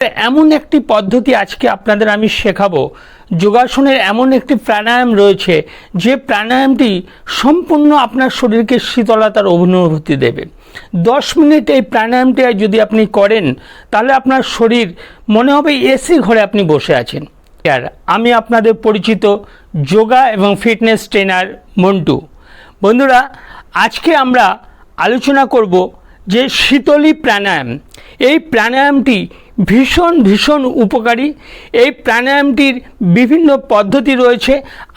এমন একটি পদ্ধতি আজকে আপনাদের আমি শেখাবো। যোগাসনের এমন একটি প্রাণায়াম রয়েছে যে প্রাণায়ামটি সম্পূর্ণ আপনার শরীরকে শীতলতার অনুভূতি দেবে। 10 মিনিট এই প্রাণায়ামটি যদি আপনি করেন তাহলে আপনার শরীর মনে হবে এসি ঘরে আপনি বসে আছেন। আর আমি আপনাদের পরিচিত যোগা এবং ফিটনেস ট্রেনার মন্টু। বন্ধুরা, আজকে আমরা আলোচনা করব যে শীতলী প্রাণায়াম। এই প্রাণায়ামটি ভীষণ উপকারী। এই প্রাণায়ামটির বিভিন্ন পদ্ধতি রয়েছে।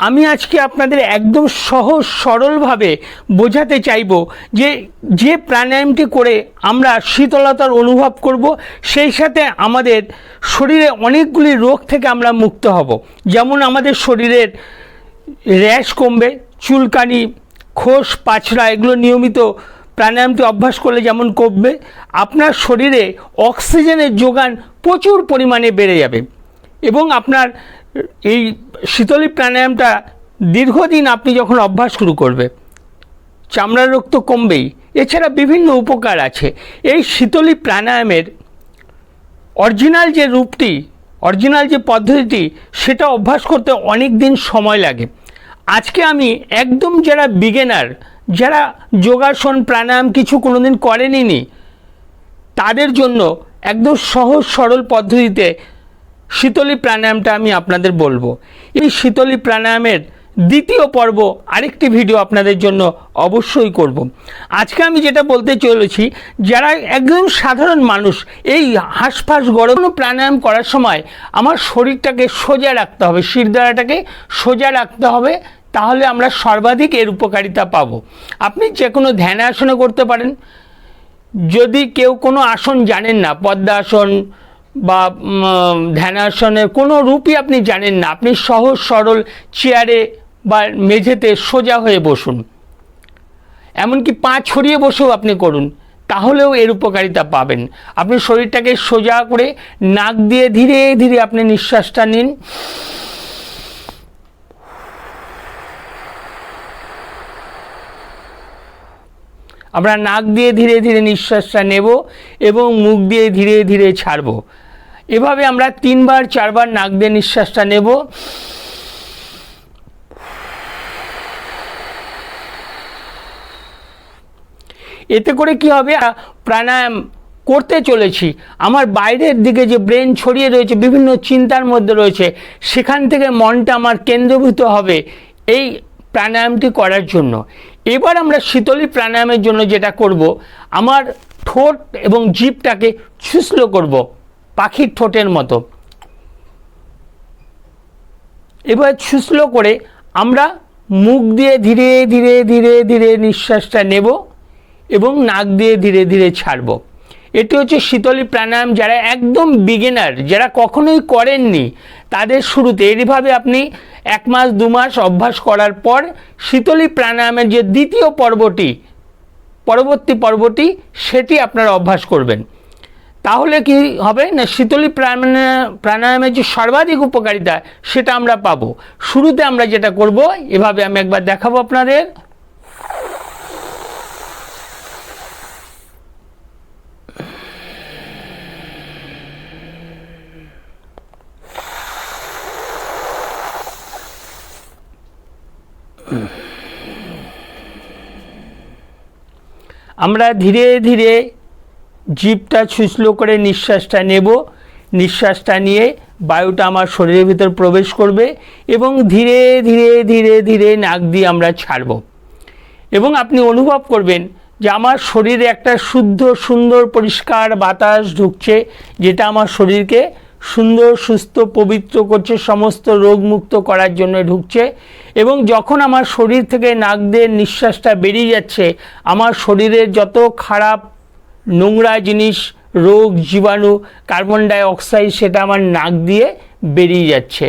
আমি আজকে আপনাদের একদম সহজ সরলভাবে বোঝাতে চাইব যে প্রাণায়ামটি করে আমরা শীতলতার অনুভব করব, সেই সাথে আমাদের শরীরে অনেকগুলি রোগ থেকে আমরা মুক্ত হব। যেমন আমাদের শরীরের র্যাশ কমবে, চুলকানি, খোস, পাছড়া এগুলো নিয়মিত প্রাণায়ামটি অভ্যাস করলে যেমন কমবে, আপনার শরীরে অক্সিজেনের যোগান প্রচুর পরিমাণে বেড়ে যাবে এবং আপনার এই শীতলী প্রাণায়ামটা দীর্ঘদিন আপনি যখন অভ্যাস শুরু করবে, চামড়ার রোগ তো কমবেই, এছাড়া বিভিন্ন উপকার আছে। এই শীতলী প্রাণায়ামের অরিজিনাল যে রূপটি, অরিজিনাল যে পদ্ধতিটি, সেটা অভ্যাস করতে অনেক দিন সময় লাগে। আজকে আমি একদম যারা বিগিনার, যারা যোগাসন প্রাণায়াম কিছু কোনোদিন করেনি, তাদের জন্য একদম সহজ সরল পদ্ধতিতে শীতলী প্রাণায়ামটা আমি আপনাদের বলবো। এই শীতলী প্রাণায়ামের দ্বিতীয় পর্ব আরেকটি ভিডিও আপনাদের জন্য অবশ্যই করব। আজকে আমি যেটা বলতে চলেছি, যারা একদম সাধারণ মানুষ, এই হাঁসফাঁস গরম প্রাণায়াম করার সময় আমার শরীরটাকে সোজা রাখতে হবে, শিরদাঁড়াটাকে সোজা রাখতে হবে, তাহলে আমরা সর্বাধিক এর উপকারিতা পাব। আপনি যে কোনো ধ্যানাসনে করতে পারেন। যদি কেউ কোনো আসন জানেন না, পদ্মাসন বা ধ্যানাসনের কোনো রূপই আপনি জানেন না, আপনি সহজ সরল চেয়ারে বা মেঝেতে সোজা হয়ে বসুন, এমনকি পা ছড়িয়ে বসেও আপনি করুন, তাহলেও এর উপকারিতা পাবেন। আপনি শরীরটাকে সোজা করে নাক দিয়ে ধীরে ধীরে আপনি নিঃশ্বাসটা নিন। আমরা নাক দিয়ে ধীরে ধীরে নিঃশ্বাসটা নেব এবং মুখ দিয়ে ধীরে ধীরে ছাড়ব। এভাবে আমরা 3-4 নাক দিয়ে নিঃশ্বাসটা নেব। এতে করে কি হবে, প্রাণায়াম করতে চলেছি, আমার বাইরের দিকে যে ব্রেন ছড়িয়ে রয়েছে, বিভিন্ন চিন্তার মধ্যে রয়েছে, সেখান থেকে মনটা আমার কেন্দ্রীভূত হবে এই প্রাণায়ামটি করার জন্য। এবার আমরা শীতলী প্রাণায়ামের জন্য যেটা করব, আমার ঠোঁট এবং জিভটাকে ছুঁচলো করব পাখির ঠোঁটের মতো। এবার ছুঁচলো করে আমরা মুখ দিয়ে ধীরে ধীরে ধীরে ধীরে নিঃশ্বাসটা নেব এবং নাক দিয়ে ধীরে ধীরে ছাড়ব। এটি হচ্ছে শীতলী প্রাণায়াম। যারা একদম বিগিনার, যারা কখনোই করেননি, তাদের শুরুতে এইভাবে আপনি 1 মাস 2 মাস অভ্যাস করার পর শীতলী প্রাণায়ামের যে দ্বিতীয় পর্বটি, পরবর্তী পর্বটি, সেটি আপনারা অভ্যাস করবেন। তাহলে কি হবে না, শীতলী প্রাণায়ামের যে সর্বাধিক উপকারিতা সেটা আমরা পাবো। শুরুতে আমরা যেটা করব, এভাবে আমি একবার দেখাবো আপনাদের। আমরা ধীরে ধীরে জিভটা ছুঁচলো করে নিঃশ্বাসটা নেব। নিঃশ্বাসটা নিয়ে বায়ুটা আমার শরীরের ভিতর প্রবেশ করবে এবং ধীরে ধীরে ধীরে ধীরে নাক দিয়ে আমরা ছাড়ব। এবং আপনি অনুভব করবেন যে আমার শরীরে একটা শুদ্ধ সুন্দর পরিষ্কার বাতাস ঢুকছে, যেটা আমার শরীরকে সুন্দর সুস্থ পবিত্র করছে, সমস্ত রোগমুক্ত করার জন্য ঢুকছে। এবং যখন আমার শরীর থেকে নাক দিয়ে নিঃশ্বাসটা বেরিয়ে যাচ্ছে, আমার শরীরের যত খারাপ নোংরা জিনিস, রোগ, জীবাণু, কার্বন ডাই অক্সাইড, সেটা আমার নাক দিয়ে বেরিয়ে যাচ্ছে।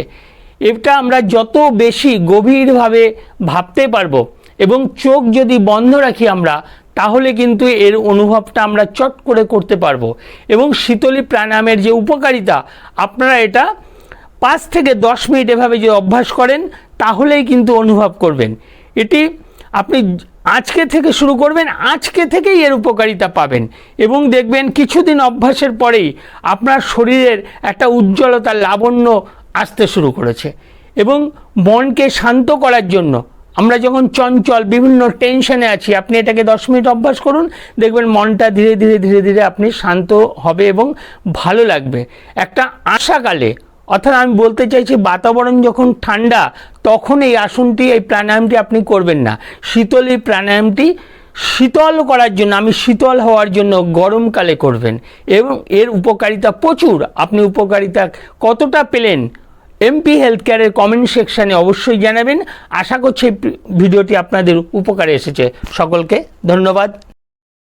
এটা আমরা যত বেশি গভীরভাবে ভাবতে পারবো এবং চোখ যদি বন্ধ রাখি আমরা, তাহলে কিন্তু এর অনুভবটা আমরা চট করে করতে পারবো। এবং শীতলী প্রাণায়ামের যে উপকারিতা, আপনারা এটা 5 থেকে 10 মিনিট এভাবে যদি অভ্যাস করেন, তাহলেই কিন্তু অনুভব করবেন। এটি আপনি আজকে থেকে শুরু করবেন, আজকে থেকেই এর উপকারিতা পাবেন এবং দেখবেন কিছুদিন অভ্যাসের পরেই আপনার শরীরের একটা উজ্জ্বলতা, লাবণ্য আসতে শুরু করেছে। এবং মনকে শান্ত করার জন্য, আমরা যখন চঞ্চল বিভিন্ন টেনশনে আছি, আপনি এটাকে 10 মিনিট অভ্যাস করুন, দেখবেন মনটা ধীরে ধীরে ধীরে ধীরে আপনি শান্ত হবে এবং ভালো লাগবে। একটা আশাকালে, অর্থাৎ আমি বলতে চাইছি বাতাবরণ যখন ঠান্ডা তখন এই আসনটি, এই প্রাণায়ামটি আপনি করবেন না। শীতল এই প্রাণায়ামটি শীতল করার জন্য, আমি শীতল হওয়ার জন্য গরমকালে করবেন এবং এর উপকারিতা প্রচুর। আপনি উপকারিতা কতটা পেলেন এমপি হেলথ কেয়ারের কমেন্ট সেকশানে অবশ্যই জানাবেন। আশা করছি ভিডিওটি আপনাদের উপকারে এসেছে। সকলকে ধন্যবাদ।